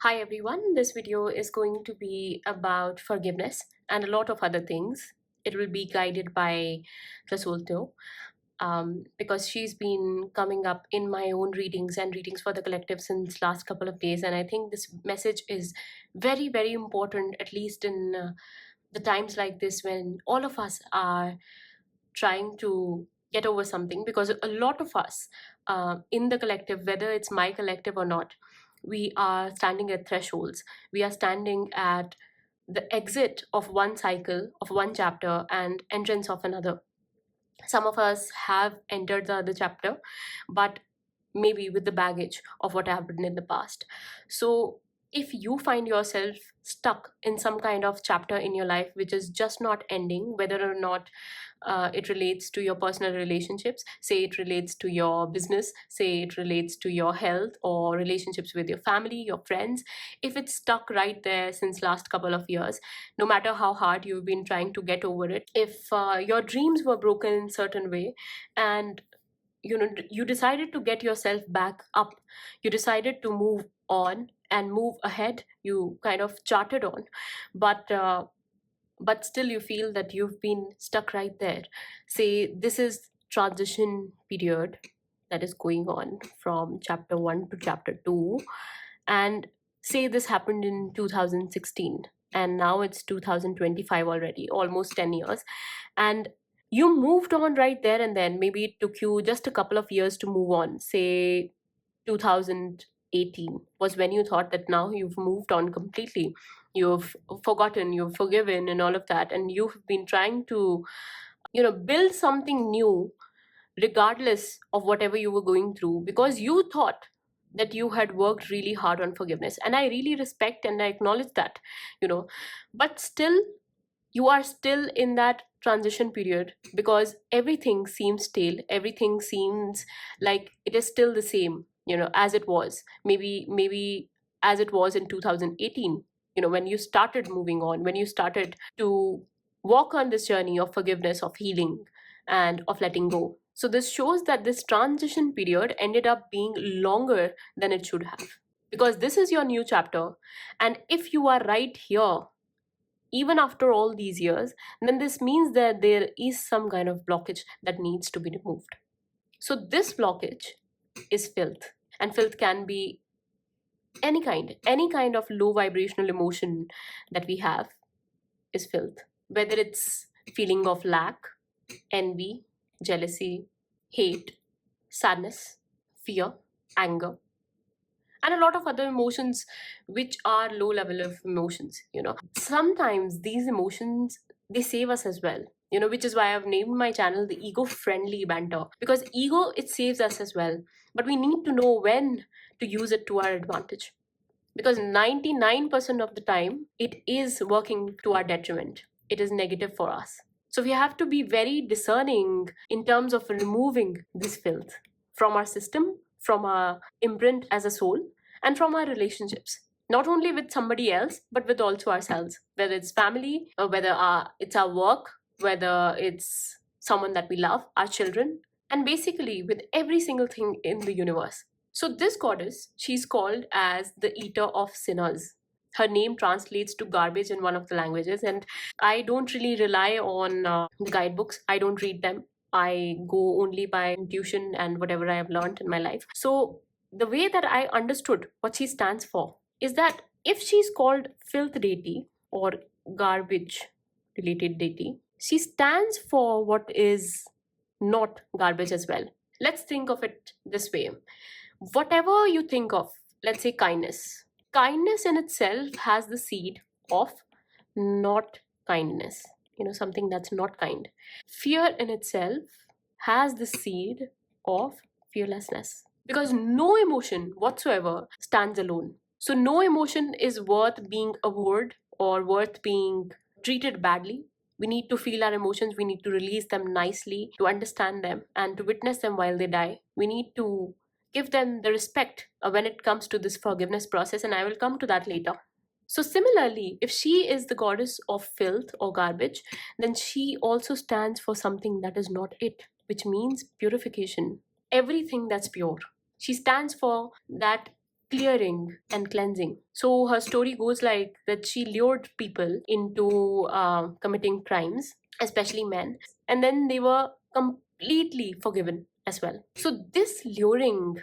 Hi everyone, this video is going to be about forgiveness and a lot of other things. It will be guided by Rasulto because she's been coming up in my own readings and readings for the collective since last couple of days, and I think this message is very, very important, at least in the times like this when all of us are trying to get over something, because a lot of us in the collective, whether it's my collective or not, we are standing at thresholds. We are standing at the exit of one cycle, of one chapter, and entrance of another. Some of us have entered the other chapter, but maybe with the baggage of what happened in the past. So if you find yourself stuck in some kind of chapter in your life which is just not ending, whether or not it relates to your personal relationships, say it relates to your business, say it relates to your health or relationships with your family, your friends, if it's stuck right there since last couple of years, no matter how hard you've been trying to get over it, if your dreams were broken in certain way, and you decided to get yourself back up, you decided to move on and move ahead, you kind of charted on, but still you feel that you've been stuck right there. Say this is transition period that is going on from chapter 1 to chapter 2, and say this happened in 2016 and now it's 2025 already, almost 10 years, and you moved on right there and then. Maybe it took you just a couple of years to move on. Say 2018 was when you thought that now you've moved on completely, you've forgotten, you've forgiven and all of that, and you've been trying to build something new regardless of whatever you were going through, because you thought that you had worked really hard on forgiveness, and I really respect and I acknowledge that, you know but still you are still in that transition period, because everything seems stale, everything seems like it is still the same, as it was, maybe as it was in 2018, when you started moving on, when you started to walk on this journey of forgiveness, of healing, and of letting go. So this shows that this transition period ended up being longer than it should have, because this is your new chapter. And if you are right here even after all these years, then this means that there is some kind of blockage that needs to be removed. So this blockage is filth, and filth can be any kind of low vibrational emotion that we have is filth, whether it's feeling of lack, envy, jealousy, hate, sadness, fear, anger, and a lot of other emotions which are low level of emotions. Sometimes these emotions, they save us as well, which is why I've named my channel the ego friendly banter, because ego, it saves us as well, but we need to know when to use it to our advantage, because 99% of the time it is working to our detriment, it is negative for us. So we have to be very discerning in terms of removing this filth from our system, from our imprint as a soul, and from our relationships, not only with somebody else but with also ourselves, whether it's family, or whether it's our work, whether it's someone that we love, our children, and basically with every single thing in the universe. So this goddess, she's called as the eater of sinners. Her name translates to garbage in one of the languages, and I don't really rely on the guidebooks. I don't read them. I go only by intuition and whatever I have learned in my life. So the way that I understood what she stands for is that if she's called filth deity or garbage related deity, she stands for what is not garbage as well. Let's think of it this way. Whatever you think of, let's say kindness. Kindness in itself has the seed of not kindness, something that's not kind. Fear in itself has the seed of fearlessness, because no emotion whatsoever stands alone. So no emotion is worth being abhorred or worth being treated badly. We need to feel our emotions, we need to release them nicely, to understand them and to witness them while they die. We need to give them the respect when it comes to this forgiveness process, and I will come to that later. So similarly, if she is the goddess of filth or garbage, then she also stands for something that is not it, which means purification. Everything that's pure. She stands for that clearing and cleansing. So her story goes like that she lured people into committing crimes, especially men, and then they were completely forgiven as well. So this luring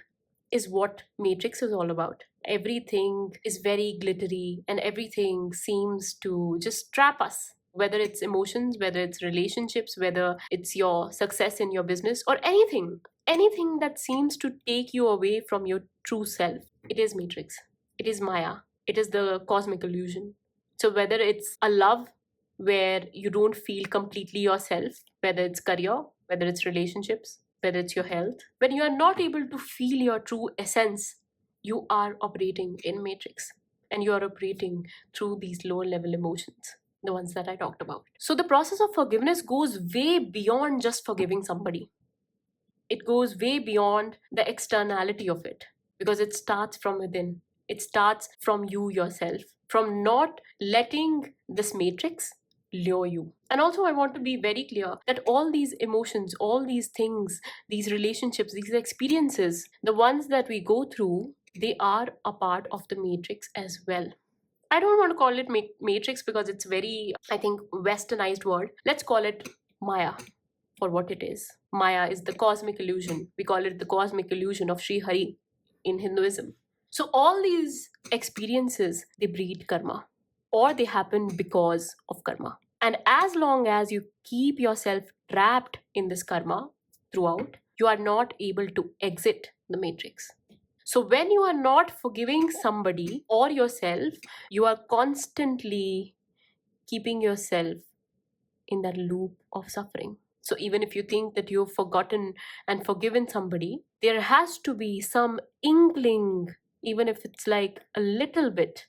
is what Matrix is all about. Everything is very glittery and everything seems to just trap us. Whether it's emotions, whether it's relationships, whether it's your success in your business or anything that seems to take you away from your true self, it is Matrix. It is Maya. It is the cosmic illusion. So whether it's a love where you don't feel completely yourself, whether it's career, whether it's relationships, whether it's your health, when you are not able to feel your true essence, you are operating in Matrix and you are operating through these lower level emotions, the ones that I talked about. So the process of forgiveness goes way beyond just forgiving somebody. It goes way beyond the externality of it because it starts from within. It starts from you yourself, from not letting this matrix lure you. And also, I want to be very clear that all these emotions, all these things, these relationships, these experiences, the ones that we go through, they are a part of the matrix as well. I don't want to call it matrix because it's very, I think, westernized word. Let's call it Maya for what it is. Maya is the cosmic illusion. We call it the cosmic illusion of Sri Hari in Hinduism. So all these experiences, they breed karma or they happen because of karma. And as long as you keep yourself trapped in this karma throughout, you are not able to exit the matrix. So when you are not forgiving somebody or yourself, you are constantly keeping yourself in that loop of suffering. So even if you think that you've forgotten and forgiven somebody, there has to be some inkling, even if it's like a little bit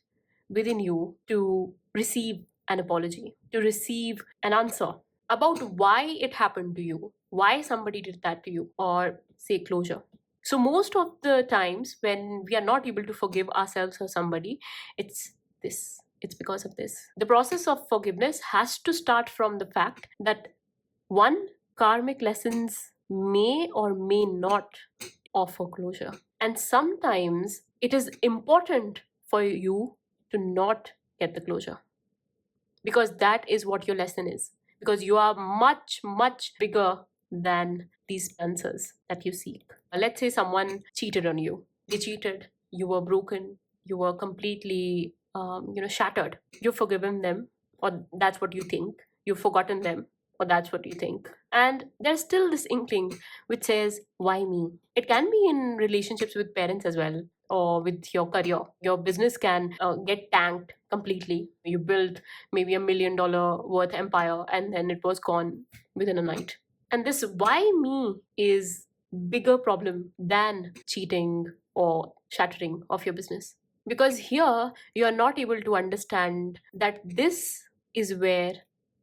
within you, to receive an apology, to receive an answer about why it happened to you, why somebody did that to you, or say closure. So most of the times when we are not able to forgive ourselves or somebody, it's this. It's because of this. The process of forgiveness has to start from the fact that one, karmic lessons may or may not offer closure. And sometimes it is important for you to not get the closure because that is what your lesson is. Because you are much, much bigger than these answers that you seek. Let's say someone cheated on you. They cheated. You were broken. You were completely, shattered. You've forgiven them, or that's what you think. You've forgotten them, or that's what you think. And there's still this inkling which says, why me? It can be in relationships with parents as well, or with your career. Your business can get tanked completely. You built maybe $1 million worth empire and then it was gone within a night. And this why me is bigger problem than cheating or shattering of your business. Because here you are not able to understand that this is where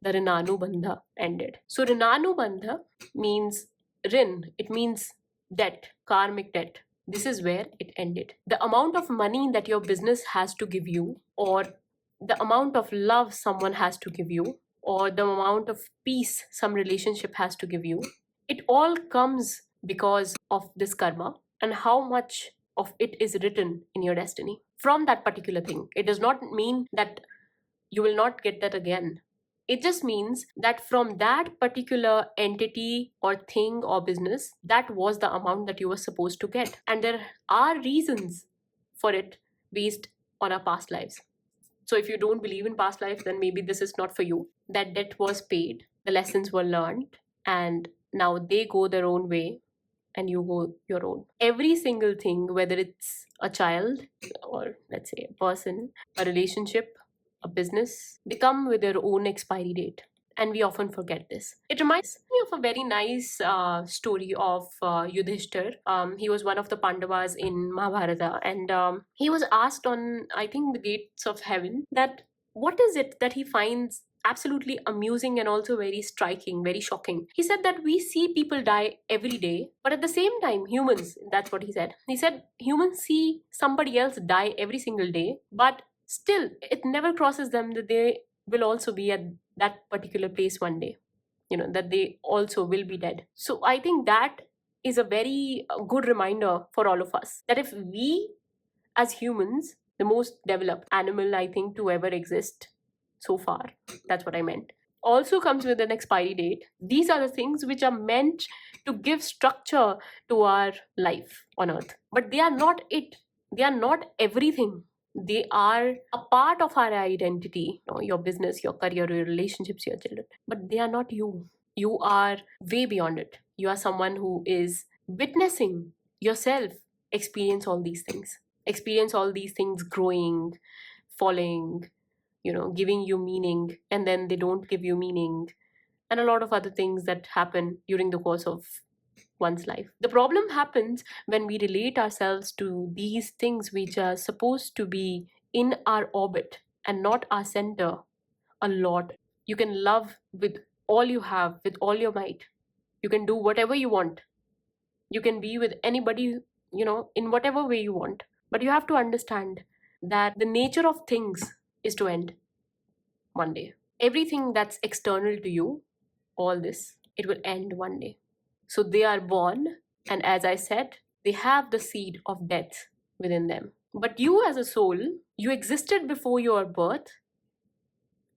the Rinanubandha ended. So Rinanubandha means Rin, it means debt, karmic debt. This is where it ended. The amount of money that your business has to give you, or the amount of love someone has to give you, or the amount of peace some relationship has to give you, it all comes because of this karma and how much of it is written in your destiny from that particular thing. It does not mean that you will not get that again. It just means that from that particular entity or thing or business, that was the amount that you were supposed to get. And there are reasons for it based on our past lives. So if you don't believe in past life, then maybe this is not for you. That debt was paid, the lessons were learned, and now they go their own way and you go your own. Every single thing, whether it's a child or let's say a person, a relationship, a business, they come with their own expiry date. And we often forget this. It reminds me of a very nice story of Yudhishthir. He was one of the Pandavas in Mahabharata, and he was asked on, I think, the gates of heaven, that what is it that he finds absolutely amusing and also very striking, very shocking. He said that we see people die every day, but at the same time, humans, that's what he said. He said humans see somebody else die every single day, but still, it never crosses them that they will also be at that particular place one day, that they also will be dead. So I think that is a very good reminder for all of us that if we as humans, the most developed animal, I think, to ever exist so far. That's what I meant. Also comes with an expiry date. These are the things which are meant to give structure to our life on earth. But they are not it. They are not everything. They are a part of our identity, your business, your career, your relationships, your children. But they are not you. You are way beyond it. You are someone who is witnessing yourself experience all these things. Experience all these things growing, falling, giving you meaning, and then they don't give you meaning, and a lot of other things that happen during the course of one's life. The problem happens when we relate ourselves to these things which are supposed to be in our orbit and not our center a lot. You can love with all you have, with all your might. You can do whatever you want. You can be with anybody, in whatever way you want. But you have to understand that the nature of things is to end one day. Everything that's external to you, all this, it will end one day. So they are born, and as I said, they have the seed of death within them. But you, as a soul, you existed before your birth,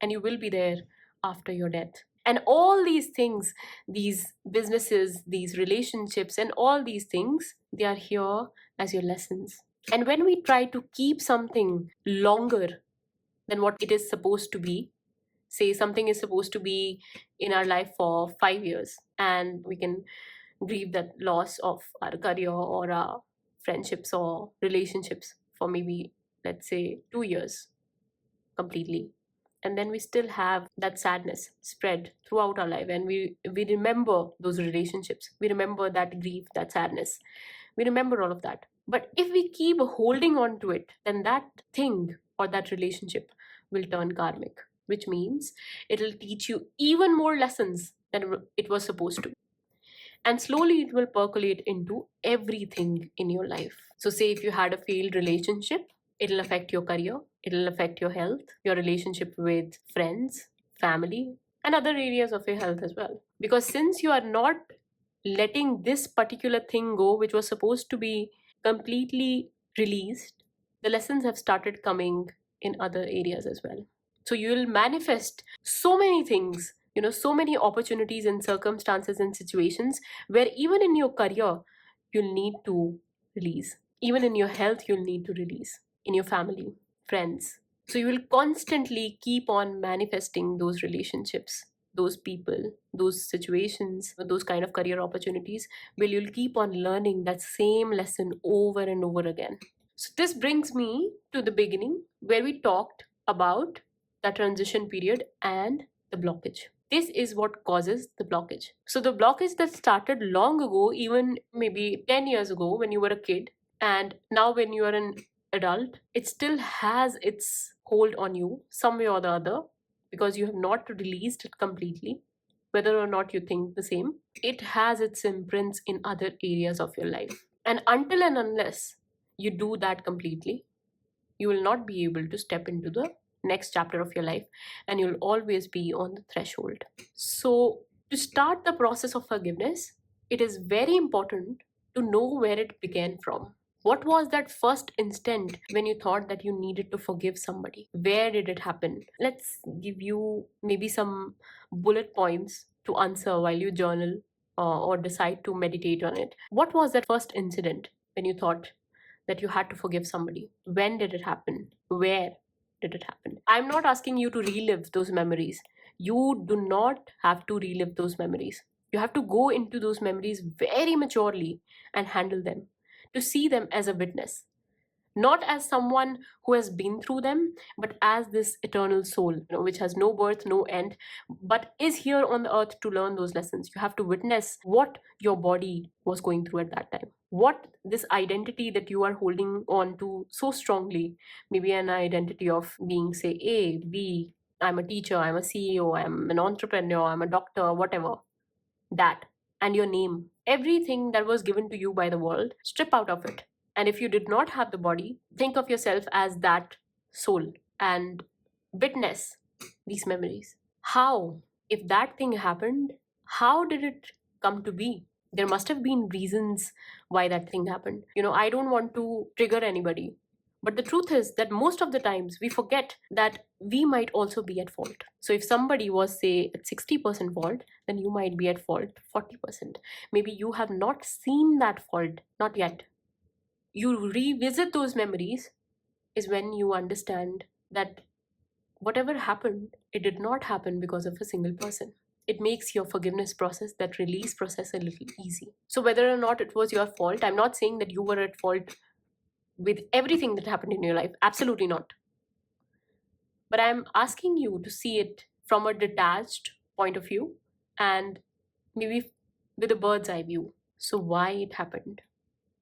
and you will be there after your death. And all these things, these businesses, these relationships, and all these things, they are here as your lessons. And when we try to keep something longer than what it is supposed to be, say something is supposed to be in our life for 5 years, and we can grieve that loss of our career or our friendships or relationships for maybe, let's say, 2 years completely, and then we still have that sadness spread throughout our life, and we remember those relationships, we remember that grief, that sadness, we remember all of that. But if we keep holding on to it, then that thing or that relationship will turn karmic, which means it'll teach you even more lessons than it was supposed to. And slowly it will percolate into everything in your life. So say if you had a failed relationship, it'll affect your career, it'll affect your health, your relationship with friends, family, and other areas of your health as well. Because since you are not letting this particular thing go, which was supposed to be completely released, the lessons have started coming in other areas as well. So you will manifest so many things, so many opportunities and circumstances and situations where even in your career, you'll need to release. Even in your health, you'll need to release. In your family, friends. So you will constantly keep on manifesting those relationships, those people, those situations, those kind of career opportunities, where you'll keep on learning that same lesson over and over again. So this brings me to the beginning where we talked about the transition period and the blockage. This is what causes the blockage. So the blockage that started long ago, even maybe 10 years ago when you were a kid, and now when you are an adult, it still has its hold on you some way or the other, because you have not released it completely, whether or not you think the same. It has its imprints in other areas of your life. And until and unless you do that completely, you will not be able to step into the next chapter of your life, and you'll always be on the threshold. So to start the process of forgiveness, it is very important to know where it began from. What was that first instant when you thought that you needed to forgive somebody? Where did it happen? Let's give you maybe some bullet points to answer while you journal or decide to meditate on it. What was that first incident when you thought that you had to forgive somebody? When did it happen? Where did it happen? I'm not asking you to relive those memories. You do not have to relive those memories. You have to go into those memories very maturely and handle them, to see them as a witness, not as someone who has been through them, but as this eternal soul, which has no birth, no end, but is here on the earth to learn those lessons. You have to witness what your body was going through at that time, what this identity that you are holding on to so strongly, maybe an identity of being, say, A, B, I'm a teacher, I'm a CEO, I'm an entrepreneur, I'm a doctor, whatever, that, and your name, everything that was given to you by the world, strip out of it. And if you did not have the body, think of yourself as that soul and witness these memories. How? If that thing happened, how did it come to be? There must have been reasons why that thing happened. I don't want to trigger anybody, But the truth is that most of the times we forget that we might also be at fault. So if somebody was, say, at 60% fault, then you might be at fault 40%. Maybe you have not seen that fault, not yet. You revisit those memories is when you understand that whatever happened, it did not happen because of a single person. It makes your forgiveness process, that release process, a little easy. So whether or not it was your fault, I'm not saying that you were at fault with everything that happened in your life. Absolutely not. But I'm asking you to see it from a detached point of view and maybe with a bird's eye view. So why it happened,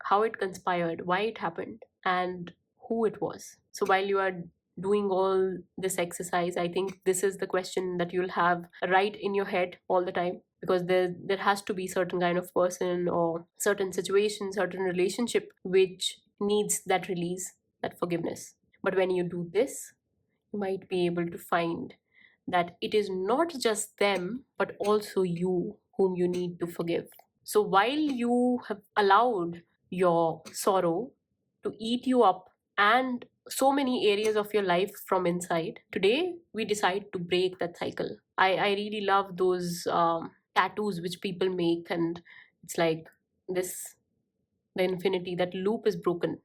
how it conspired, why it happened, and who it was. So while you are doing all this exercise, I think this is the question that you'll have right in your head all the time, because there has to be certain kind of person or certain situation, certain relationship which needs that release, that forgiveness. But when you do this, you might be able to find that it is not just them but also you whom you need to forgive. So while you have allowed your sorrow to eat you up and so many areas of your life from inside, today we decide to break that cycle. I really love those tattoos which people make, and it's like this, the infinity, that loop is broken,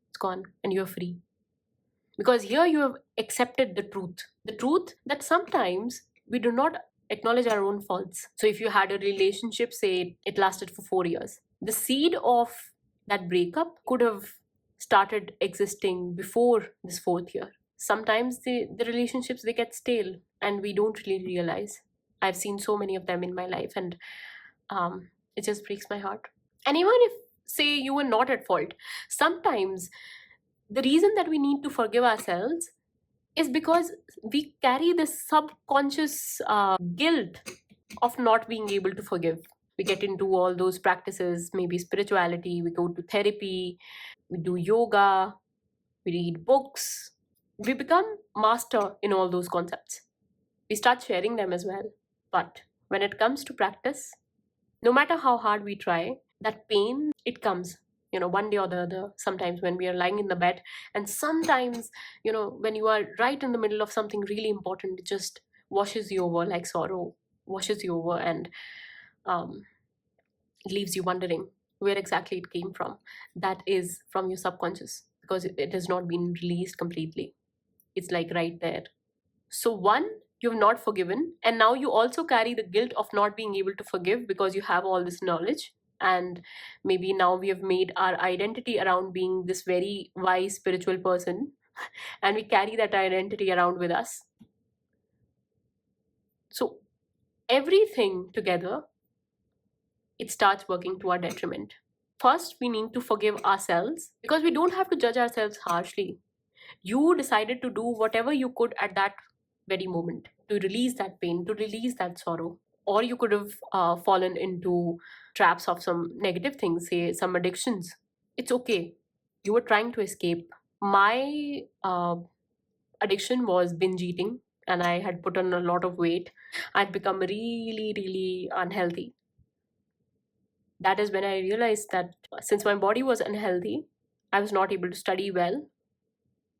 it's gone, and you're free. Because here you have accepted the truth that sometimes we do not acknowledge our own faults. So if you had a relationship, say it lasted for 4 years, the seed of that breakup could have started existing before this fourth year. Sometimes the relationships, they get stale and we don't really realize. I've seen so many of them in my life, and it just breaks my heart. And even if, say, you were not at fault, sometimes the reason that we need to forgive ourselves is because we carry this subconscious guilt of not being able to forgive. We get into all those practices, maybe spirituality, we go to therapy, we do yoga, we read books, we become master in all those concepts. We start sharing them as well. But when it comes to practice, no matter how hard we try, that pain, it comes, one day or the other. Sometimes when we are lying in the bed, and sometimes, when you are right in the middle of something really important, it just washes you over, like sorrow washes you over, and um, leaves you wondering where exactly it came from. That is from your subconscious, because it has not been released completely. It's like right there. So one, you've not forgiven, and now you also carry the guilt of not being able to forgive because you have all this knowledge. And maybe now we have made our identity around being this very wise spiritual person, and we carry that identity around with us. So everything together, it starts working to our detriment. First, we need to forgive ourselves, because we don't have to judge ourselves harshly. You decided to do whatever you could at that very moment to release that pain, to release that sorrow. Or you could have fallen into traps of some negative things, say some addictions. It's okay. You were trying to escape. My addiction was binge eating, and I had put on a lot of weight. I'd become really, really unhealthy. That is when I realized that since my body was unhealthy, I was not able to study well.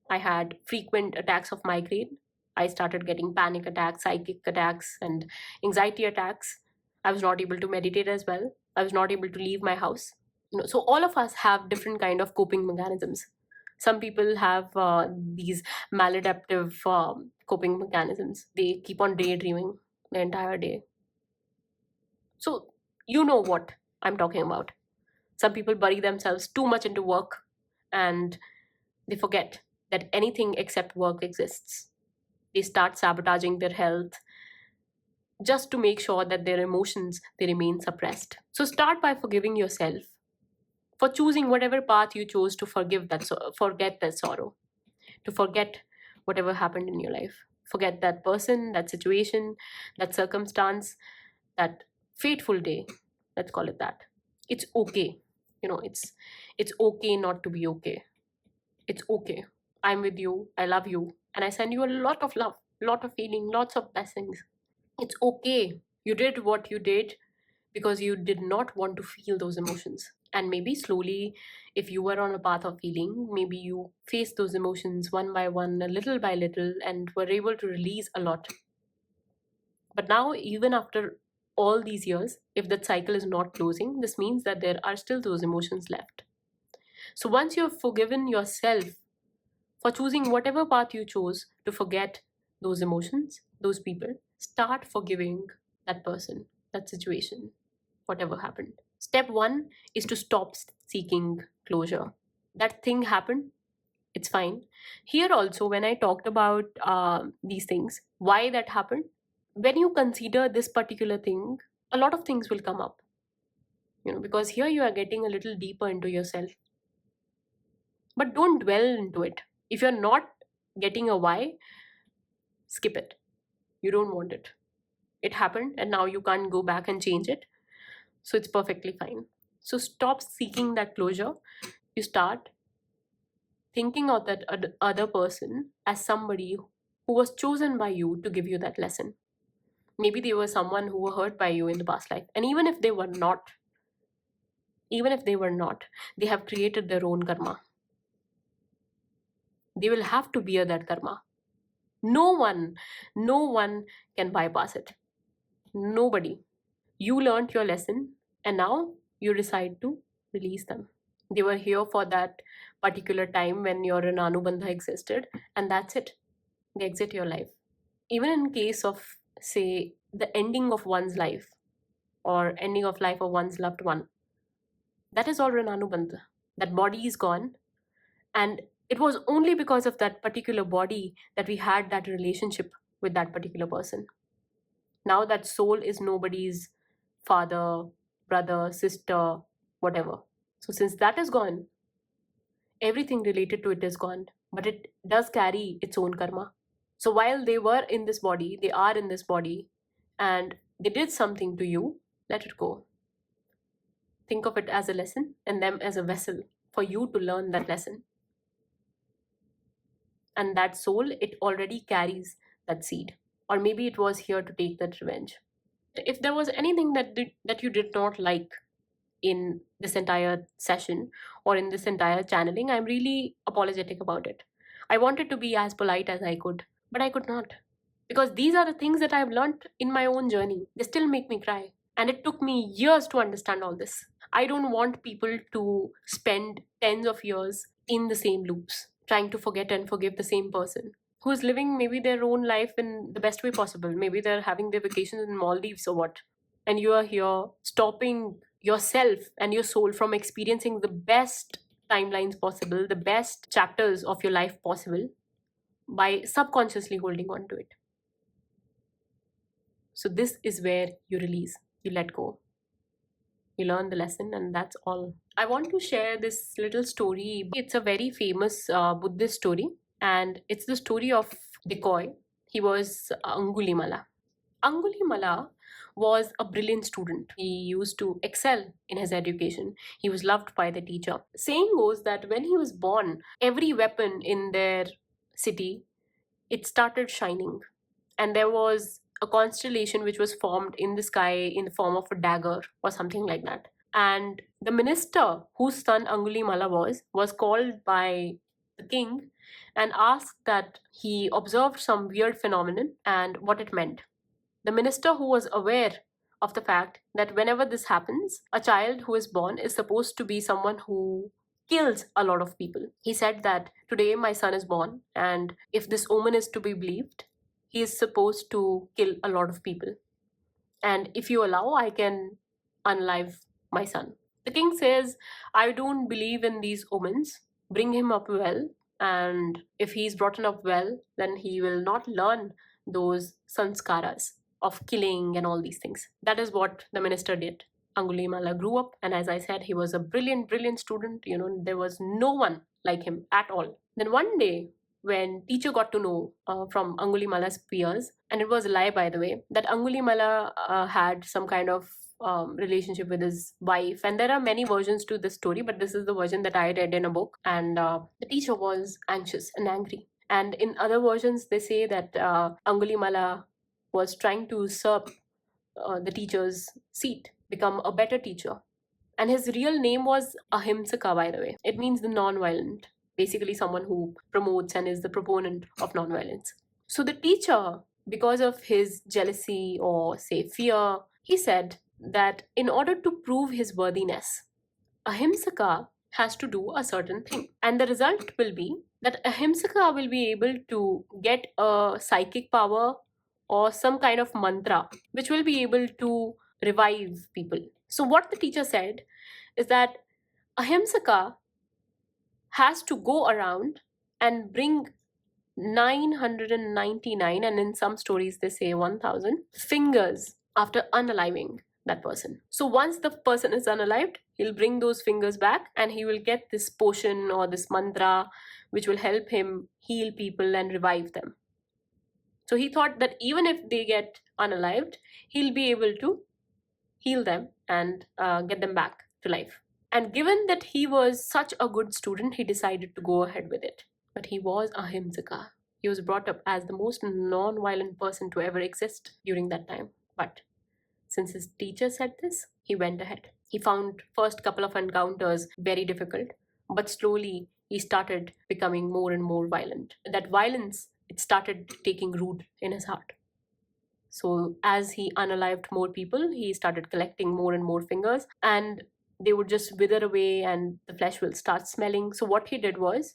I had frequent attacks of migraine. I started getting panic attacks, psychic attacks, and anxiety attacks. I was not able to meditate as well. I was not able to leave my house. So all of us have different kind of coping mechanisms. Some people have these maladaptive coping mechanisms. They keep on daydreaming the entire day. So you know what I'm talking about. Some people bury themselves too much into work, and they forget that anything except work exists. They start sabotaging their health just to make sure that their emotions, they remain suppressed. So start by forgiving yourself for choosing whatever path you chose to forget that sorrow, to forget whatever happened in your life. Forget that person, that situation, that circumstance, that fateful day. Let's call it that. It's okay. It's okay not to be okay. It's okay. I'm with you. I love you. And I send you a lot of love, lot of healing, lots of blessings. It's okay. You did what you did because you did not want to feel those emotions. And maybe slowly, if you were on a path of healing, maybe you faced those emotions one by one, a little by little, and were able to release a lot. But now, even after all these years, if that cycle is not closing, this means that there are still those emotions left. So once you've forgiven yourself for choosing whatever path you chose to forget those emotions, those people, start forgiving that person, that situation, whatever happened. Step one is to stop seeking closure. That thing happened, it's fine. Here also, when I talked about these things, why that happened, when you consider this particular thing, a lot of things will come up, because here you are getting a little deeper into yourself. But don't dwell into it. If you're not getting a why, skip it. You don't want it. It happened and now you can't go back and change it. So it's perfectly fine. So stop seeking that closure. You start thinking of that other person as somebody who was chosen by you to give you that lesson. Maybe they were someone who were hurt by you in the past life. And even if they were not, they have created their own karma. They will have to bear that karma. No one can bypass it. Nobody. You learned your lesson and now you decide to release them. They were here for that particular time when your Rinanubandha existed, and that's it. They exit your life. Even in case of, say, the ending of one's life or ending of life of one's loved one, that is all Rinanubandha. That body is gone, and it was only because of that particular body that we had that relationship with that particular person. Now that soul is nobody's father, brother, sister, whatever. So since that is gone, everything related to it is gone, but it does carry its own karma. So while they were in this body, they are in this body, and they did something to you, let it go. Think of it as a lesson and them as a vessel for you to learn that lesson. And that soul, it already carries that seed. Or maybe it was here to take that revenge. If there was anything that you did not like in this entire session or in this entire channeling, I'm really apologetic about it. I wanted to be as polite as I could, but I could not. Because these are the things that I've learned in my own journey. They still make me cry. And it took me years to understand all this. I don't want people to spend tens of years in the same loops, trying to forget and forgive the same person who is living maybe their own life in the best way possible. Maybe they're having their vacations in Maldives or what. And you are here stopping yourself and your soul from experiencing the best timelines possible, the best chapters of your life possible, by subconsciously holding on to it. So this is where you release, you let go. You learn the lesson, and that's all. I want to share this little story. It's a very famous Buddhist story, and it's the story of Decoy. He was Angulimala. Angulimala was a brilliant student. He used to excel in his education. He was loved by the teacher. Saying goes that when he was born, every weapon in their city, it started shining. And there was a constellation which was formed in the sky in the form of a dagger or something like that. And the minister whose son Angulimala was called by the king and asked that he observed some weird phenomenon and what it meant. The minister, who was aware of the fact that whenever this happens, a child who is born is supposed to be someone who kills a lot of people. He said that today my son is born, and if this omen is to be believed, he is supposed to kill a lot of people. And if you allow, I can unlive my son. The king says, I don't believe in these omens. Bring him up well, and if he's brought up well, then he will not learn those sanskaras of killing and all these things. That is what the minister did. Angulimala grew up, and as I said, he was a brilliant student. There was no one like him at all. Then one day, when teacher got to know from Angulimala's peers, and it was a lie, by the way, that Angulimala had some kind of relationship with his wife. And there are many versions to this story, but this is the version that I read in a book. And the teacher was anxious and angry. And in other versions, they say that Angulimala was trying to usurp the teacher's seat, become a better teacher. And his real name was Ahimsaka, by the way. It means the non-violent, basically someone who promotes and is the proponent of non-violence. So the teacher, because of his jealousy or say fear, he said that in order to prove his worthiness, Ahimsaka has to do a certain thing. And the result will be that Ahimsaka will be able to get a psychic power or some kind of mantra which will be able to revive people. So, what the teacher said is that Ahimsaka has to go around and bring 999, and in some stories they say 1000 fingers after unaliving that person. So once the person is unalived, he'll bring those fingers back and he will get this potion or this mantra which will help him heal people and revive them. So he thought that even if they get unalived, he'll be able to heal them and get them back to life. And given that he was such a good student, he decided to go ahead with it. But he was Ahimsaka. He was brought up as the most non-violent person to ever exist during that time. But since his teacher said this, he went ahead. He found first couple of encounters very difficult, but slowly he started becoming more and more violent. That violence, it started taking root in his heart. So as he unalived more people, he started collecting more and more fingers, and they would just wither away and the flesh will start smelling. So what he did was,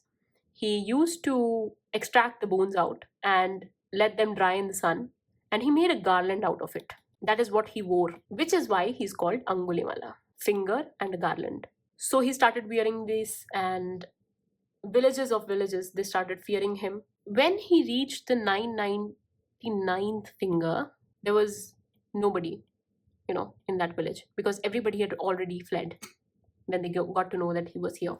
he used to extract the bones out and let them dry in the sun, and he made a garland out of it. That is what he wore, which is why he's called Angulimala, finger and a garland. So he started wearing this, and villages of villages, they started fearing him. When he reached the 999th finger, there was nobody, in that village, because everybody had already fled when they got to know that he was here.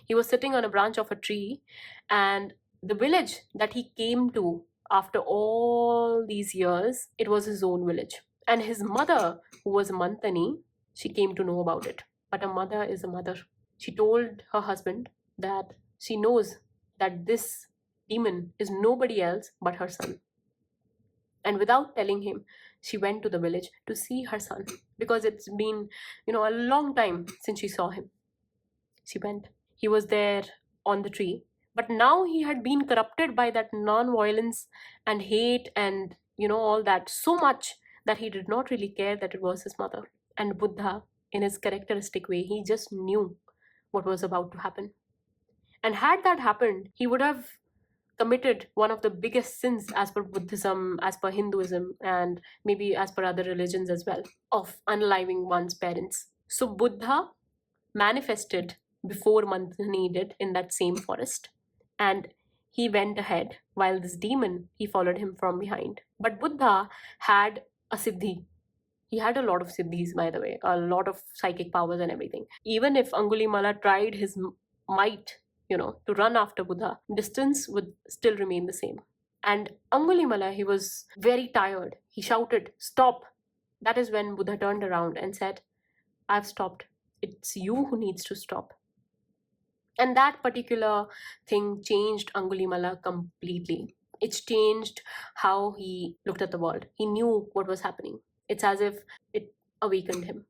He was sitting on a branch of a tree, and the village that he came to after all these years, it was his own village. And his mother, who was Mantani, she came to know about it. But a mother is a mother. She told her husband that she knows that this demon is nobody else but her son. And without telling him, she went to the village to see her son, because it's been, a long time since she saw him. She went. He was there on the tree, but now he had been corrupted by that non-violence and hate and, all that so much that he did not really care that it was his mother. And Buddha, in his characteristic way, he just knew what was about to happen. And had that happened, he would have committed one of the biggest sins as per Buddhism, as per Hinduism, and maybe as per other religions as well, of unaliving one's parents. So Buddha manifested before Mantani did in that same forest, and he went ahead while this demon, he followed him from behind. But Buddha had a siddhi. He had a lot of siddhis, by the way, a lot of psychic powers and everything. Even if Angulimala tried his might, to run after Buddha, distance would still remain the same. And Angulimala, he was very tired. He shouted, "Stop!" That is when Buddha turned around and said, "I've stopped. It's you who needs to stop." And that particular thing changed Angulimala completely. It changed how he looked at the world. He knew what was happening. It's as if it awakened him.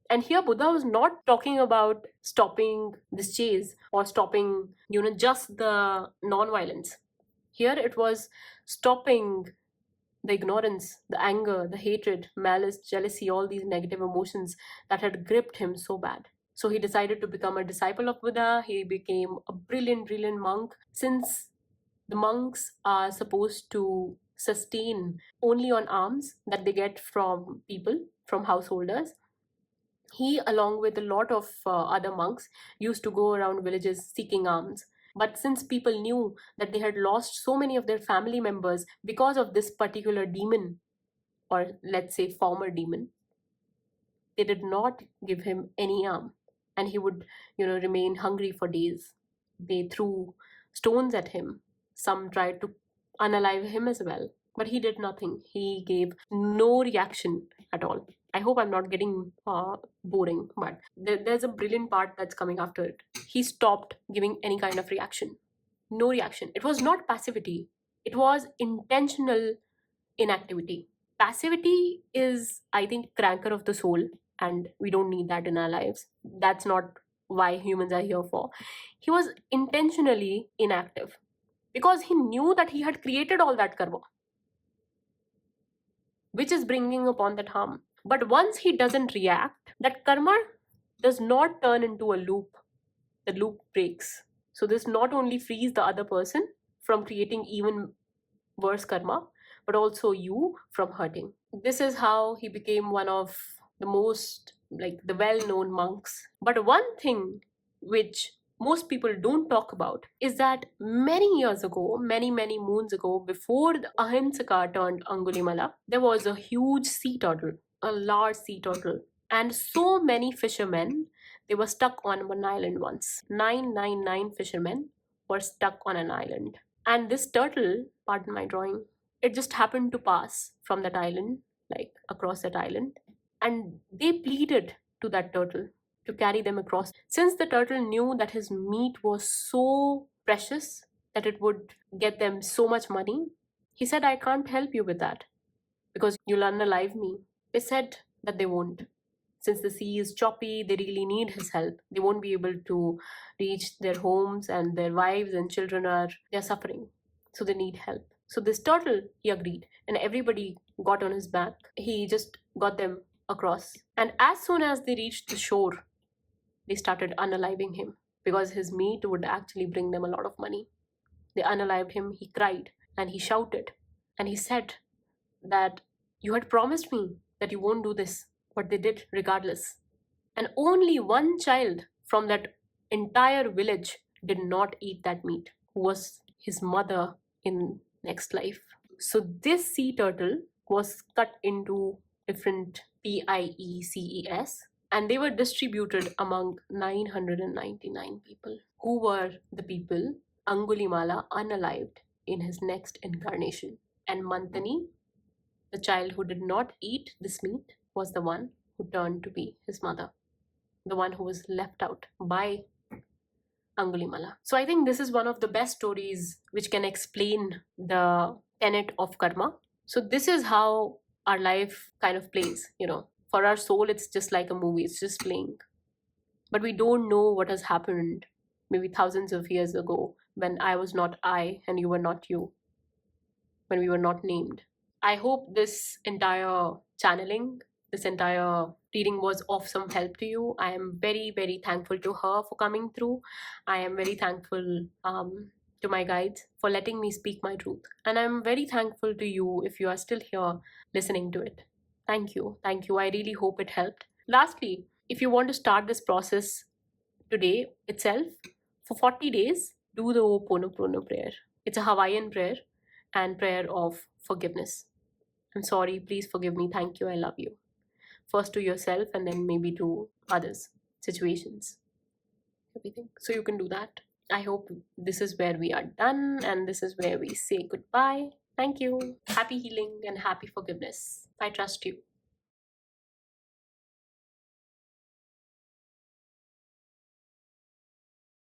And here Buddha was not talking about stopping this chase or stopping, just the non-violence. Here it was stopping the ignorance, the anger, the hatred, malice, jealousy, all these negative emotions that had gripped him so bad. So he decided to become a disciple of Buddha. He became a brilliant, brilliant monk. Since the monks are supposed to sustain only on alms that they get from people, from householders, he, along with a lot of other monks, used to go around villages seeking alms. But since people knew that they had lost so many of their family members because of this particular demon, or let's say former demon, they did not give him any alms. And he would, remain hungry for days. They threw stones at him. Some tried to unalive him as well. But he did nothing. He gave no reaction at all. I hope I'm not getting boring, but there's a brilliant part that's coming after it. He stopped giving any kind of reaction. No reaction. It was not passivity. It was intentional inactivity. Passivity is, I think, cranker of the soul, and we don't need that in our lives. That's not why humans are here for. He was intentionally inactive because he knew that he had created all that karma, which is bringing upon that harm. But once he doesn't react, that karma does not turn into a loop. The loop breaks. So this not only frees the other person from creating even worse karma, but also you from hurting. This is how he became one of the most, like, the well-known monks. But one thing which most people don't talk about is that many years ago, many moons ago, before the Ahimsaka turned Angulimala, there was a huge sea turtle, a large sea turtle, and so many fishermen, they were stuck on one island once. 999 fishermen were stuck on an island. And this turtle, pardon my drawing, it just happened to pass from that island, like across that island. And they pleaded to that turtle to carry them across. Since the turtle knew that his meat was so precious, that it would get them so much money, he said, I can't help you with that because you'll unalive me. They said that they won't. Since the sea is choppy, they really need his help. They won't be able to reach their homes, and their wives and children they're suffering. So they need help. So this turtle, he agreed, and everybody got on his back. He just got them across. And as soon as they reached the shore, they started unaliving him because his meat would actually bring them a lot of money. They unalived him. He cried and he shouted and he said that you had promised me that you won't do this, but they did regardless. And only one child from that entire village did not eat that meat, who was his mother in next life. So this sea turtle was cut into different pieces, and they were distributed among 999 people, who were the people Angulimala unalived in his next incarnation. And Mantani, the child who did not eat this meat, was the one who turned to be his mother, the one who was left out by Angulimala. So I think this is one of the best stories which can explain the tenet of karma. So this is how our life kind of plays, For our soul, it's just like a movie, it's just playing. But we don't know what has happened maybe thousands of years ago when I was not I and you were not you, when we were not named. I hope this entire channeling, this entire reading was of some help to you. I am very thankful to her for coming through. I am very thankful to my guides for letting me speak my truth. And I'm very thankful to you if you are still here listening to it. Thank you. Thank you. I really hope it helped. Lastly, if you want to start this process today itself, for 40 days, do the Ho'oponopono prayer. It's a Hawaiian prayer and prayer of forgiveness. I'm sorry, please forgive me, thank you, I love you. First to yourself and then maybe to others, situations, everything. So you can do that. I hope this is where we are done and this is where we say goodbye. Thank you. Happy healing and happy forgiveness. I trust you.